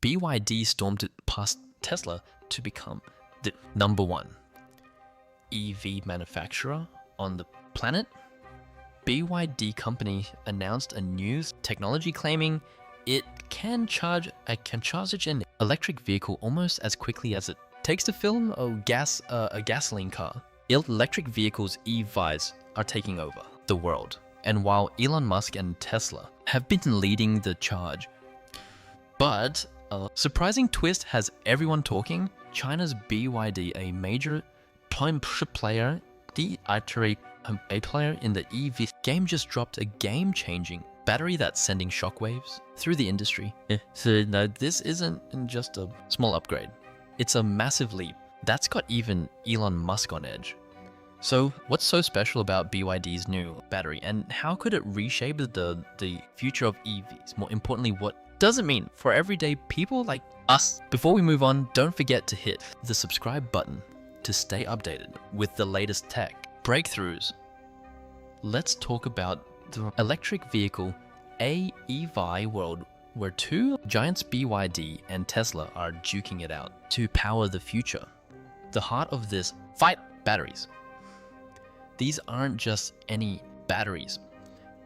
BYD stormed past Tesla to become the #1 EV manufacturer on the planet. BYD company announced a new technology claiming it can charge an electric vehicle almost as quickly as it takes to fill a gasoline car. Electric vehicles EVs are taking over the world. And while Elon Musk and Tesla have been leading the charge, but a surprising twist has everyone talking. China's BYD, a major player, a player in the EV game, just dropped a game-changing battery that's sending shockwaves through the industry. So no, this isn't just a small upgrade. It's a massive leap. That's got even Elon Musk on edge. So what's so special about BYD's new battery, and how could it reshape the future of EVs? More importantly, what does it mean for everyday people like us? Before we move on, don't forget to hit the subscribe button to stay updated with the latest tech breakthroughs. Let's talk about the electric vehicle EV world, where two giants BYD and Tesla are duking it out to power the future. The heart of this fight, batteries. These aren't just any batteries.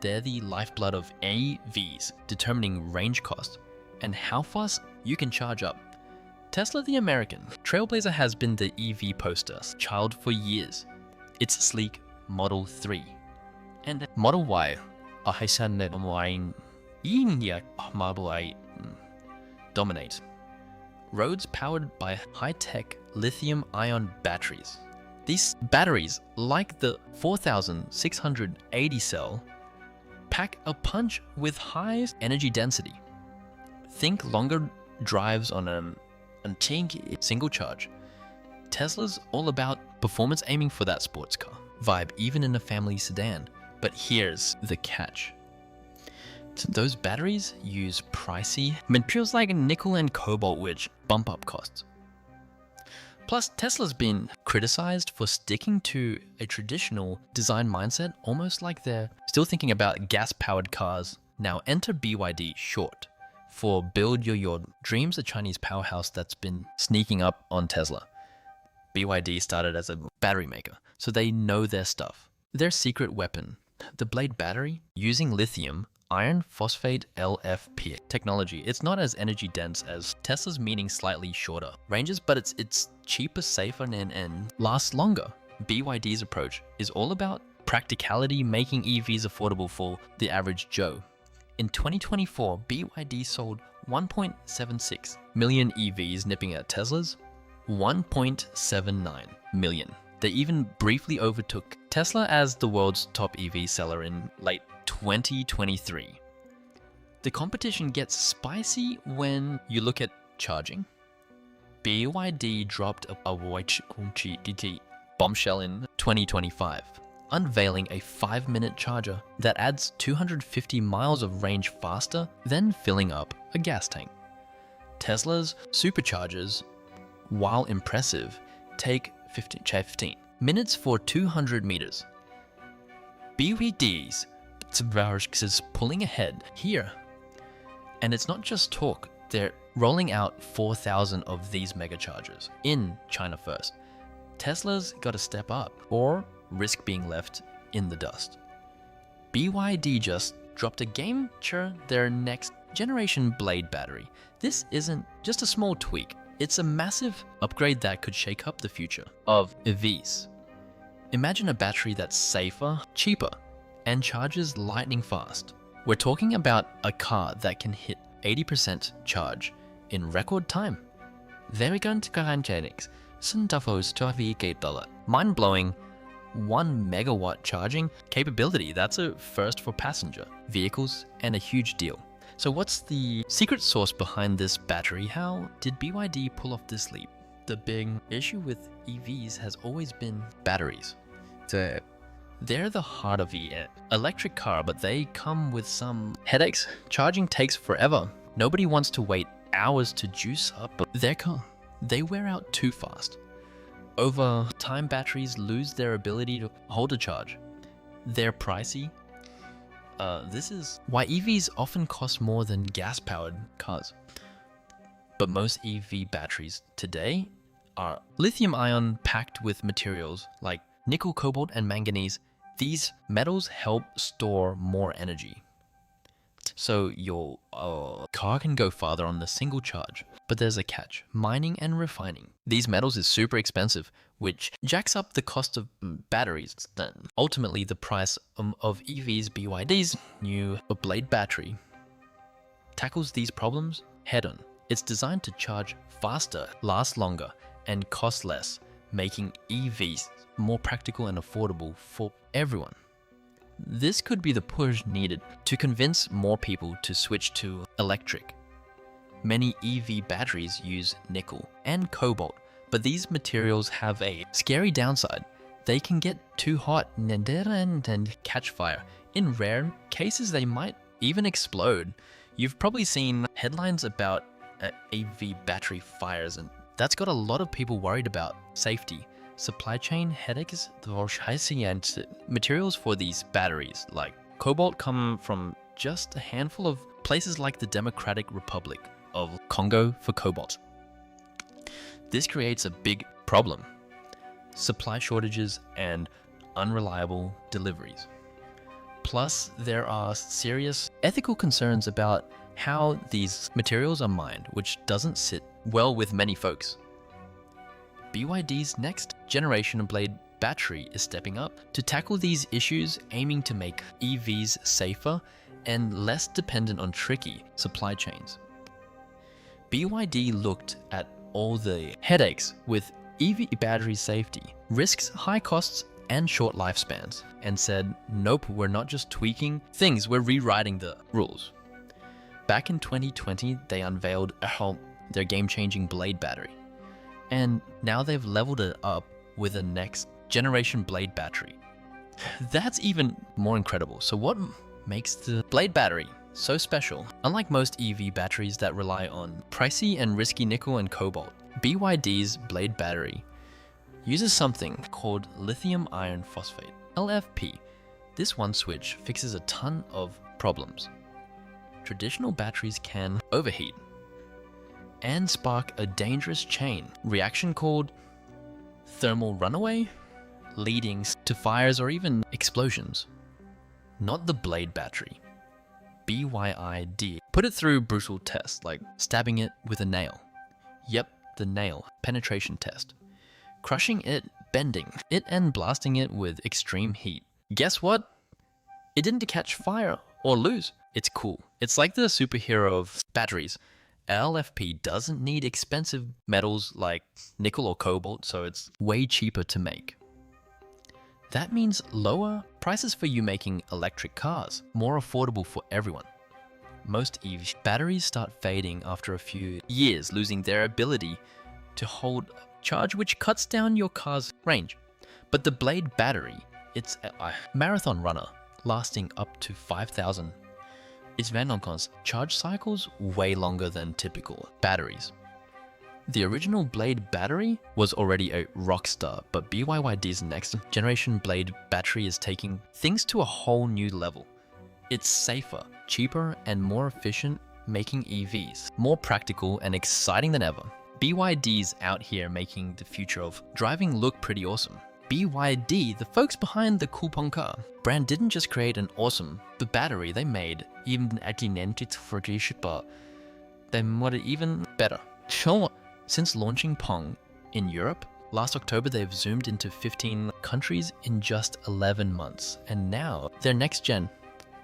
They're the lifeblood of EVs, determining range cost and how fast you can charge up. Tesla the American trailblazer has been the EV poster child for years. Its sleek Model 3 and Model Y dominate. Roads powered by high-tech lithium-ion batteries. These batteries, like the 4680 cell, pack a punch with high energy density. Think longer drives on a single charge. Tesla's all about performance, aiming for that sports car vibe, even in a family sedan. But here's the catch. Those batteries use pricey materials like nickel and cobalt, which bump up costs. Plus, Tesla's been criticized for sticking to a traditional design mindset, almost like they're still thinking about gas-powered cars. Now enter BYD, short for Build Your Dreams, a Chinese powerhouse that's been sneaking up on Tesla. BYD started as a battery maker, so they know their stuff. Their secret weapon, the Blade battery, using lithium iron phosphate LFP technology. It's not as energy dense as Tesla's, meaning slightly shorter ranges, but it's cheaper, safer, and lasts longer. BYD's approach is all about practicality, making EVs affordable for the average Joe. In 2024, BYD sold 1.76 million EVs, nipping at Tesla's 1.79 million. They even briefly overtook Tesla as the world's top EV seller in late 2023. The competition gets spicy when you look at charging. BYD dropped a bombshell in 2025, unveiling a 5-minute charger that adds 250 miles of range faster than filling up a gas tank. Tesla's superchargers, while impressive, take 15 minutes for 200 meters. BYD's is pulling ahead here. And it's not just talk, they're rolling out 4,000 of these megachargers in China first. Tesla's got to step up or risk being left in the dust. BYD just dropped a game changer, their next generation Blade battery. This isn't just a small tweak, it's a massive upgrade that could shake up the future of EVs. Imagine a battery that's safer, cheaper, and charges lightning fast. We're talking about a car that can hit 80% charge in record time. Mind-blowing 1 megawatt charging capability. That's a first for passenger vehicles and a huge deal. So what's the secret sauce behind this battery? How did BYD pull off this leap? The big issue with EVs has always been batteries. They're the heart of the electric car, but they come with some headaches. Charging takes forever. Nobody wants to wait hours to juice up their car. They wear out too fast. Over time, batteries lose their ability to hold a charge. They're pricey. This is why EVs often cost more than gas-powered cars. But most EV batteries today are lithium ion packed with materials like nickel, cobalt, and manganese. These metals help store more energy. So your car can go farther on a single charge. But there's a catch: mining and refining these metals is super expensive, which jacks up the cost of batteries. Then ultimately the price of EV's BYD's new blade battery tackles these problems head on. It's designed to charge faster, last longer, and cost less, making EVs more practical and affordable for everyone. This could be the push needed to convince more people to switch to electric. Many EV batteries use nickel and cobalt, but these materials have a scary downside. They can get too hot and catch fire. In rare cases, they might even explode. You've probably seen headlines about EV battery fires, and that's got a lot of people worried about safety. Supply chain headaches. Materials for these batteries, like cobalt, come from just a handful of places like the Democratic Republic of Congo for cobalt. This creates a big problem: supply shortages and unreliable deliveries. Plus, there are serious ethical concerns about how these materials are mined, which doesn't sit well with many folks. BYD's next generation blade battery is stepping up to tackle these issues, aiming to make EVs safer and less dependent on tricky supply chains. BYD looked at all the headaches with EV battery safety, risks, high costs, and short lifespans, and said, nope, we're not just tweaking things, we're rewriting the rules. Back in 2020, they unveiled their game-changing blade battery. And now they've leveled it up with a next generation blade battery. That's even more incredible. So what makes the blade battery so special? Unlike most EV batteries that rely on pricey and risky nickel and cobalt, BYD's blade battery uses something called lithium iron phosphate, LFP. This one switch fixes a ton of problems. Traditional batteries can overheat and spark a dangerous chain reaction called thermal runaway, leading to fires or even explosions. Not the blade battery. BYD put it through brutal tests, like stabbing it with a nail. Yep, the nail penetration test. Crushing it, bending it, and blasting it with extreme heat. Guess what? It didn't catch fire or lose. It's cool. It's like the superhero of batteries. LFP doesn't need expensive metals like nickel or cobalt, so it's way cheaper to make. That means lower prices for you making electric cars, more affordable for everyone. Most EV batteries start fading after a few years, losing their ability to hold charge, which cuts down your car's range. But the blade battery, it's a marathon runner, lasting up to 5,000. Its Vanoncon's charge cycles way longer than typical batteries. The original blade battery was already a rock star, but BYD's next generation blade battery is taking things to a whole new level. It's safer, cheaper, and more efficient, making EVs more practical and exciting than ever. BYD's out here making the future of driving look pretty awesome. BYD, the folks behind the Coupon car brand, didn't just create an awesome battery, they made even they made it even better. Sure, since launching Pong in Europe, last October they've zoomed into 15 countries in just 11 months, and now their next gen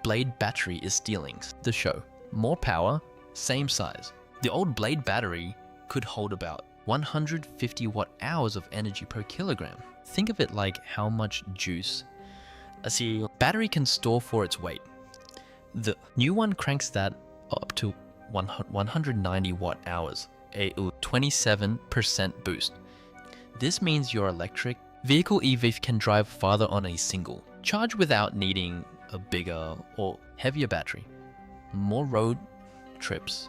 blade battery is stealing the show. More power, same size. The old blade battery could hold about 150 watt-hours of energy per kilogram. Think of it like how much juice a battery can store for its weight. The new one cranks that up to 190 watt-hours, a 27% boost. This means your electric vehicle EV can drive farther on a single charge without needing a bigger or heavier battery. More road trips,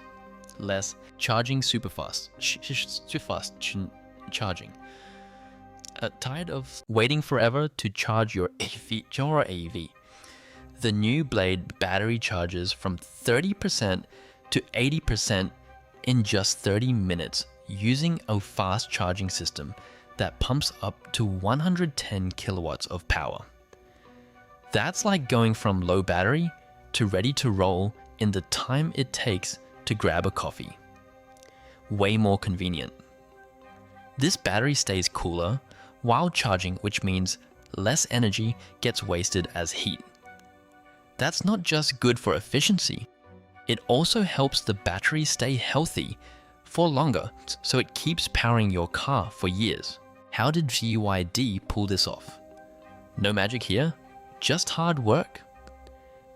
less charging super fast, charging. Tired of waiting forever to charge your AV? The new blade battery charges from 30% to 80% in just 30 minutes using a fast charging system that pumps up to 110 kilowatts of power. That's like going from low battery to ready to roll in the time it takes to grab a coffee. Way more convenient. This battery stays cooler while charging, which means less energy gets wasted as heat. That's not just good for efficiency, it also helps the battery stay healthy for longer, so it keeps powering your car for years. How did BYD pull this off? No magic here, just hard work.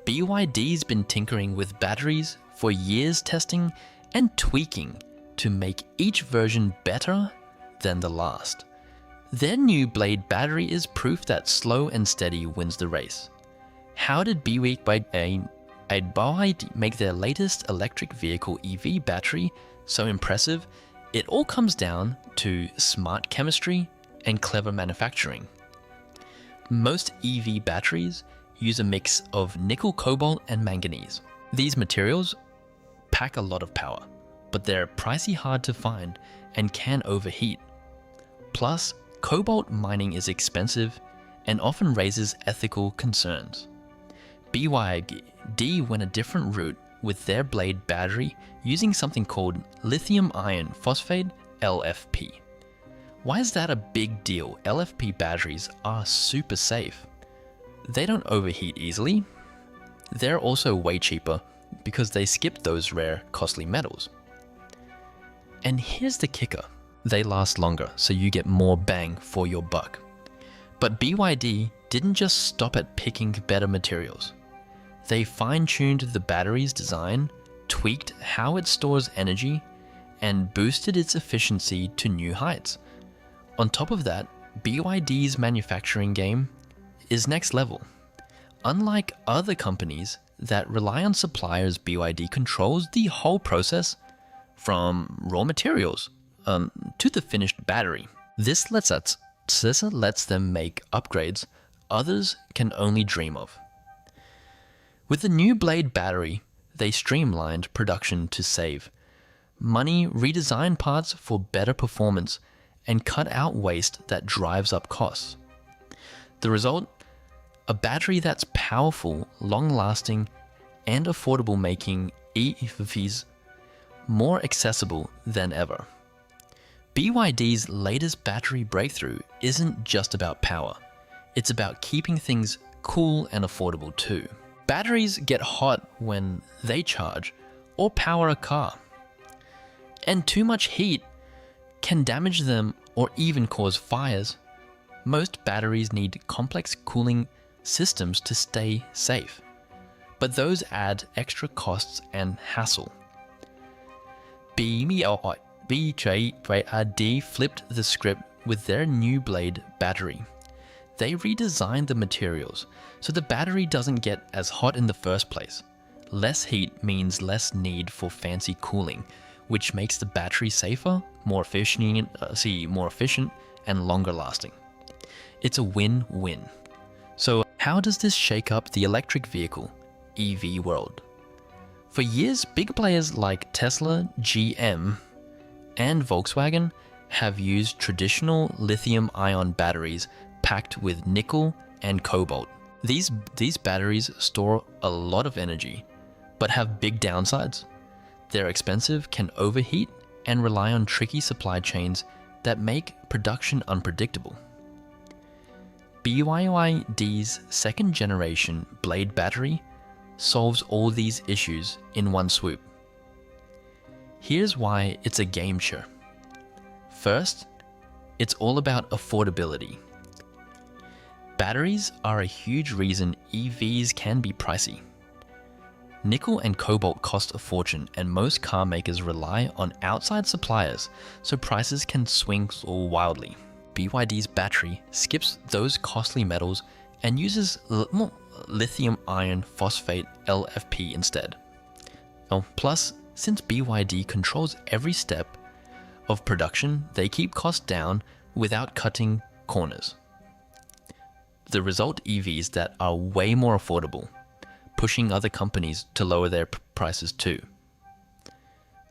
BYD's been tinkering with batteries for years, testing and tweaking to make each version better than the last. Their new Blade battery is proof that slow and steady wins the race. How did BYD make their latest electric vehicle EV battery so impressive? It all comes down to smart chemistry and clever manufacturing. Most EV batteries use a mix of nickel, cobalt, and manganese. These materials pack a lot of power, but they're pricey, hard to find, and can overheat. Plus, cobalt mining is expensive and often raises ethical concerns. BYD went a different route with their Blade battery using something called lithium iron phosphate, LFP. Why is that a big deal? LFP batteries are super safe. They don't overheat easily. They're also way cheaper because they skip those rare, costly metals. And here's the kicker. They last longer, so you get more bang for your buck. But BYD didn't just stop at picking better materials. They fine-tuned the battery's design, tweaked how it stores energy, and boosted its efficiency to new heights. On top of that, BYD's manufacturing game is next level. Unlike other companies that rely on suppliers, BYD controls the whole process from raw materials to the finished battery. This lets them make upgrades others can only dream of. With the new Blade battery, they streamlined production to save money, redesign parts for better performance, and cut out waste that drives up costs. The result? A battery that's powerful, long-lasting, and affordable, making EVs more accessible than ever. BYD's latest battery breakthrough isn't just about power. It's about keeping things cool and affordable too. Batteries get hot when they charge or power a car, and too much heat can damage them or even cause fires. Most batteries need complex cooling systems to stay safe, but those add extra costs and hassle. BYD flipped the script with their new Blade battery. They redesigned the materials so the battery doesn't get as hot in the first place. Less heat means less need for fancy cooling, which makes the battery safer, more efficient, and longer lasting. It's a win-win. So how does this shake up the electric vehicle, EV world? For years, big players like Tesla, GM, and Volkswagen have used traditional lithium-ion batteries packed with nickel and cobalt. These batteries store a lot of energy, but have big downsides. They're expensive, can overheat, and rely on tricky supply chains that make production unpredictable. BYD's second-generation Blade battery solves all these issues in one swoop. Here's why it's a game changer. First, it's all about affordability. Batteries are a huge reason EVs can be pricey. Nickel and cobalt cost a fortune, and most car makers rely on outside suppliers, so prices can swing wildly. BYD's battery skips those costly metals and uses lithium iron phosphate, LFP, instead. Plus, since BYD controls every step of production, they keep costs down without cutting corners. The result: EVs that are way more affordable, pushing other companies to lower their prices too.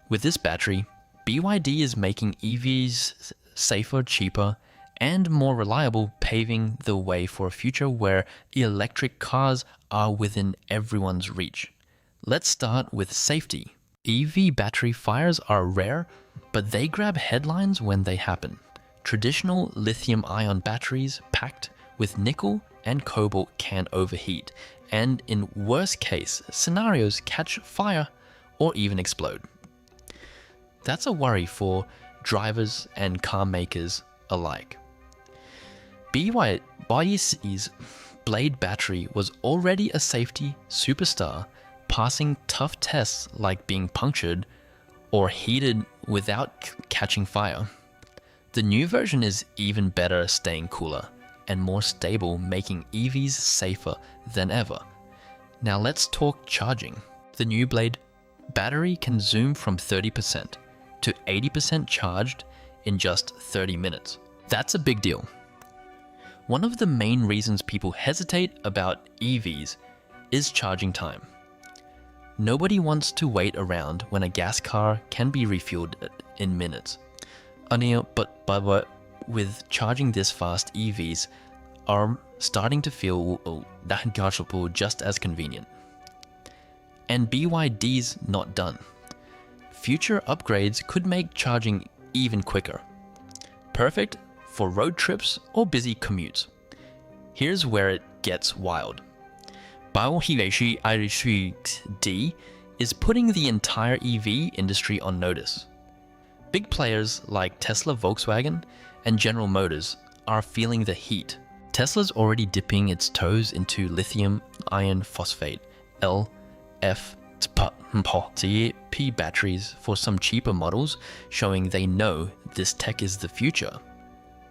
With this battery, BYD is making EVs safer, cheaper, and more reliable, paving the way for a future where electric cars are within everyone's reach. Let's start with safety. EV battery fires are rare, but they grab headlines when they happen. Traditional lithium-ion batteries packed with nickel and cobalt can overheat, and in worst-case scenarios catch fire or even explode. That's a worry for drivers and car makers alike. BYD's Blade battery was already a safety superstar, passing tough tests like being punctured or heated without catching fire. The new version is even better, staying cooler and more stable, making EVs safer than ever. Now let's talk charging. The new Blade battery can zoom from 30% to 80% charged in just 30 minutes. That's a big deal. One of the main reasons people hesitate about EVs is charging time. Nobody wants to wait around when a gas car can be refueled in minutes. But with charging this fast, EVs are starting to feel just as convenient. And BYD's not done. Future upgrades could make charging even quicker. Perfect for road trips or busy commutes. Here's where it gets wild. BYD is putting the entire EV industry on notice. Big players like Tesla, Volkswagen, and General Motors are feeling the heat. Tesla's already dipping its toes into lithium iron phosphate LFP batteries for some cheaper models, showing they know this tech is the future.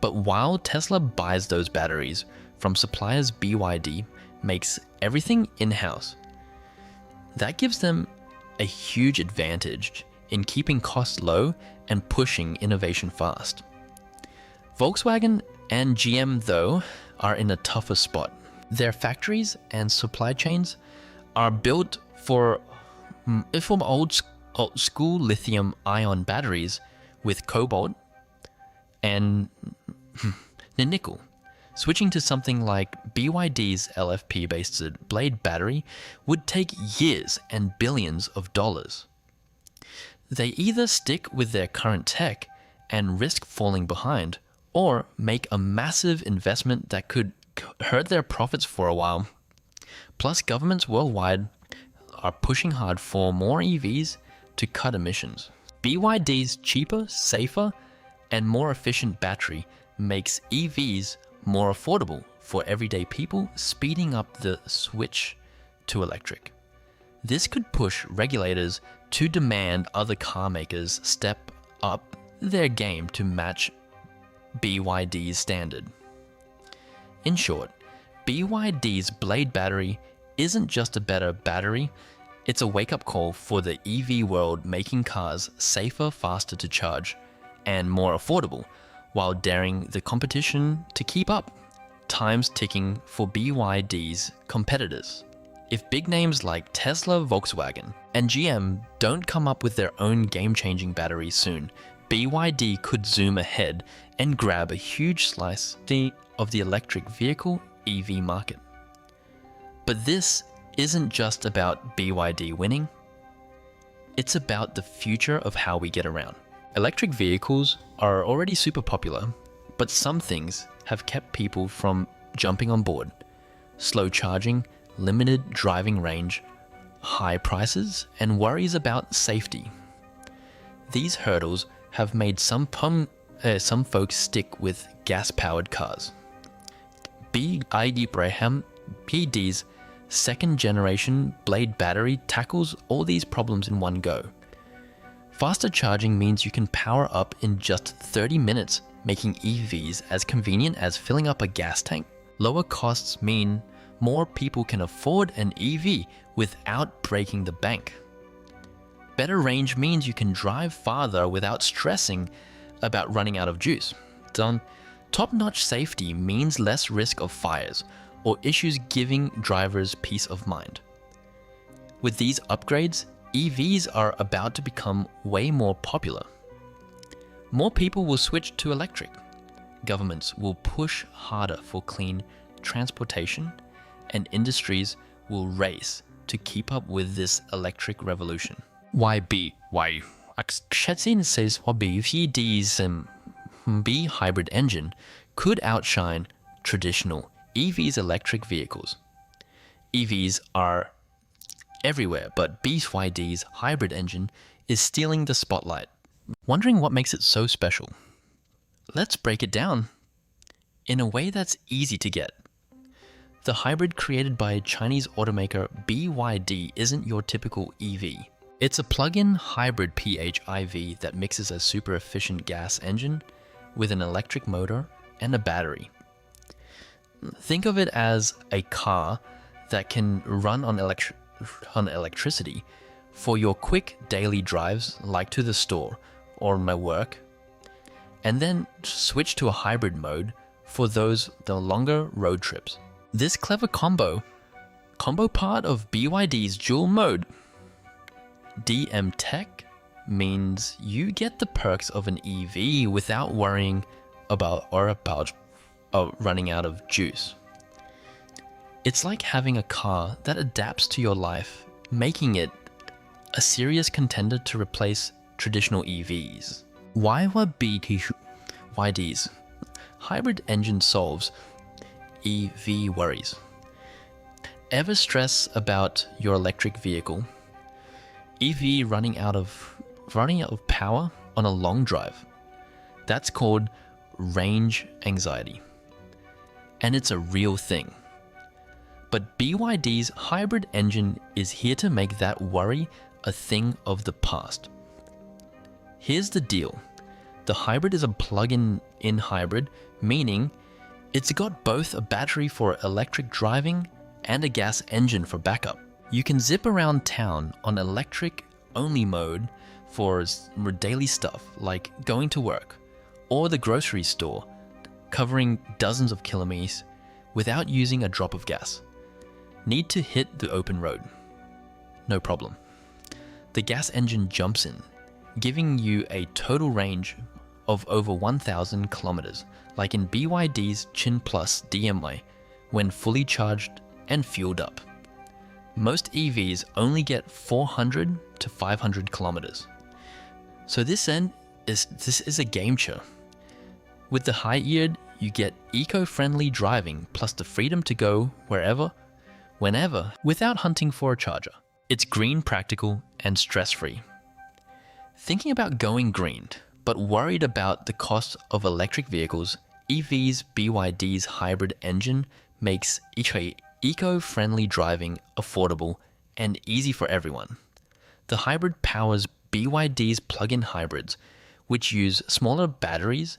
But while Tesla buys those batteries from suppliers, BYD makes everything in-house. That gives them a huge advantage in keeping costs low and pushing innovation fast. Volkswagen and GM, though, are in a tougher spot. Their factories and supply chains are built for old school lithium-ion batteries with cobalt and nickel. Switching to something like BYD's LFP-based Blade battery would take years and billions of dollars. They either stick with their current tech and risk falling behind, or make a massive investment that could hurt their profits for a while. Plus, governments worldwide are pushing hard for more EVs to cut emissions. BYD's cheaper, safer, and more efficient battery makes EVs more affordable for everyday people, speeding up the switch to electric. This could push regulators to demand other car makers step up their game to match BYD's standard. In short, BYD's Blade battery isn't just a better battery, it's a wake-up call for the EV world, making cars safer, faster to charge, and more affordable, while daring the competition to keep up. Time's ticking for BYD's competitors. If big names like Tesla, Volkswagen, and GM don't come up with their own game-changing batteries soon, BYD could zoom ahead and grab a huge slice of the electric vehicle EV market. But this isn't just about BYD winning, it's about the future of how we get around. Electric vehicles are already super popular, but some things have kept people from jumping on board. Slow charging, limited driving range, high prices, and worries about safety. These hurdles have made some folks stick with gas-powered cars. BYD's second-generation Blade battery tackles all these problems in one go. Faster charging means you can power up in just 30 minutes, making EVs as convenient as filling up a gas tank. Lower costs mean more people can afford an EV without breaking the bank. Better range means you can drive farther without stressing about running out of juice. Top-notch safety means less risk of fires or issues, giving drivers peace of mind. With these upgrades, EVs are about to become way more popular. More people will switch to electric. Governments will push harder for clean transportation, and industries will race to keep up with this electric revolution. Why? 7 says BYD's B hybrid engine could outshine traditional EVs electric vehicles. EVs are everywhere, but BYD's hybrid engine is stealing the spotlight. Wondering what makes it so special? Let's break it down in a way that's easy to get. The hybrid created by Chinese automaker BYD isn't your typical EV. It's a plug-in hybrid PHEV that mixes a super efficient gas engine with an electric motor and a battery. Think of it as a car that can run on electricity for your quick daily drives like to the store or my work, and then switch to a hybrid mode for the longer road trips. This clever combo part of BYD's dual mode DM Tech means you get the perks of an EV without worrying about running out of juice. It's like having a car that adapts to your life, making it a serious contender to replace traditional EVs. Why were BYD's hybrid engine solves EV worries? Ever stress about your electric vehicle? EV running out of power on a long drive. That's called range anxiety. And it's a real thing. But BYD's hybrid engine is here to make that worry a thing of the past. Here's the deal. The hybrid is a plug-in hybrid, meaning it's got both a battery for electric driving and a gas engine for backup. You can zip around town on electric-only mode for daily stuff like going to work or the grocery store, covering dozens of kilometers without using a drop of gas. Need to hit the open road? No problem. The gas engine jumps in, giving you a total range of over 1,000 kilometers, like in BYD's Chin Plus DMI, when fully charged and fueled up. Most EVs only get 400 to 500 kilometers. So this is a game changer. With the high-eared, you get eco-friendly driving plus the freedom to go wherever, whenever, without hunting for a charger. It's green, practical, and stress-free. Thinking about going green, but worried about the cost of electric vehicles, EV's BYD's hybrid engine makes eco-friendly driving affordable and easy for everyone. The hybrid powers BYD's plug-in hybrids, which use smaller batteries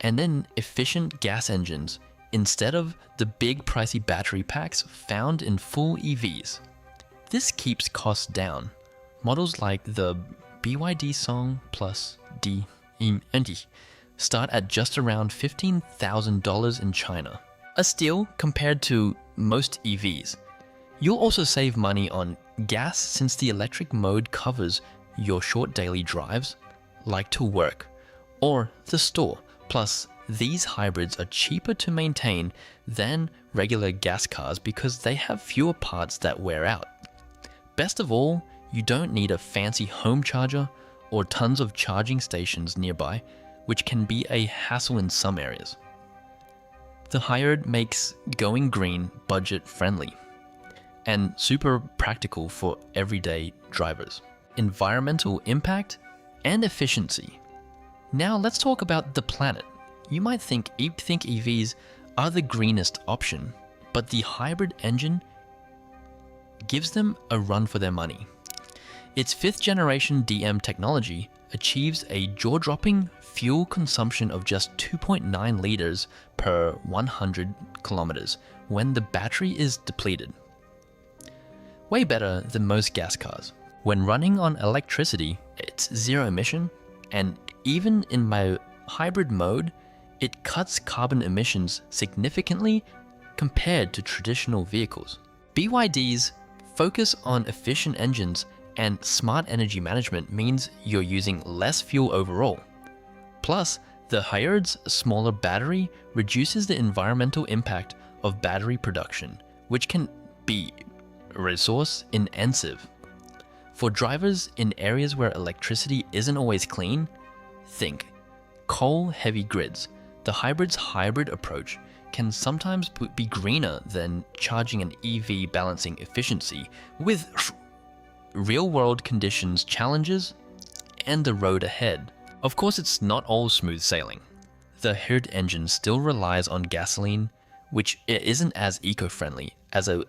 and then efficient gas engines instead of the big pricey battery packs found in full EVs. This keeps costs down. Models like the BYD Song Plus DMT start at just around $15,000 in China. A steal compared to most EVs. You'll also save money on gas since the electric mode covers your short daily drives, like to work or the store. Plus, these hybrids are cheaper to maintain than regular gas cars because they have fewer parts that wear out. Best of all, you don't need a fancy home charger or tons of charging stations nearby, which can be a hassle in some areas. The hybrid makes going green budget-friendly and super practical for everyday drivers. Environmental impact and efficiency. Now let's talk about the planet. You might think EVs are the greenest option, but the hybrid engine gives them a run for their money. Its 5th generation DM technology achieves a jaw-dropping fuel consumption of just 2.9 liters per 100 kilometers when the battery is depleted. Way better than most gas cars. When running on electricity, it's zero emission, and even in my hybrid mode, it cuts carbon emissions significantly compared to traditional vehicles. BYD's focus on efficient engines and smart energy management means you're using less fuel overall. Plus, the Hybrids' smaller battery reduces the environmental impact of battery production, which can be resource intensive. For drivers in areas where electricity isn't always clean, think coal-heavy grids. The Hybrids' hybrid approach can sometimes be greener than charging an EV balancing efficiency with real-world conditions challenges and the road ahead. Of course, it's not all smooth sailing. The Hybrid engine still relies on gasoline, which isn't as eco-friendly as a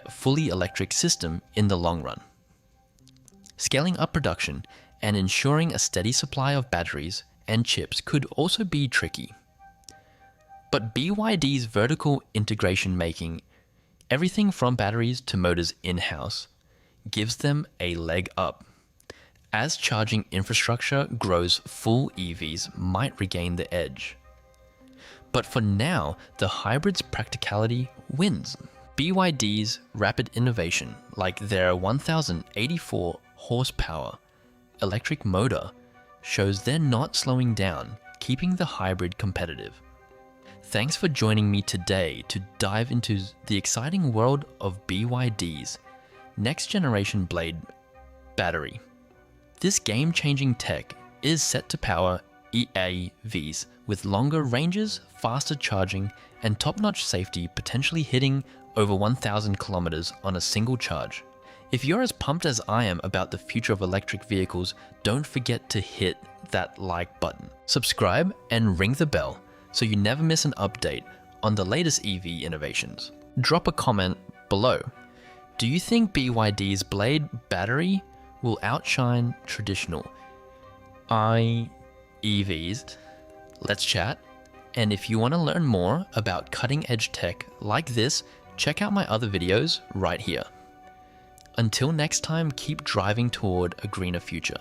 fully electric system in the long run. Scaling up production and ensuring a steady supply of batteries and chips could also be tricky. But BYD's vertical integration, making everything from batteries to motors in-house, gives them a leg up. As charging infrastructure grows, full EVs might regain the edge. But for now, the hybrid's practicality wins. BYD's rapid innovation, like their 1084 horsepower electric motor, shows they're not slowing down, keeping the hybrid competitive. Thanks for joining me today to dive into the exciting world of BYD's next generation blade battery. This game-changing tech is set to power EAVs with longer ranges, faster charging, and top-notch safety, potentially hitting over 1,000 kilometers on a single charge. If you're as pumped as I am about the future of electric vehicles, don't forget to hit that like button. Subscribe and ring the bell so you never miss an update on the latest EV innovations. Drop a comment below. Do you think BYD's blade battery will outshine traditional EVs? Let's chat. And if you want to learn more about cutting-edge tech like this, check out my other videos right here. Until next time, keep driving toward a greener future.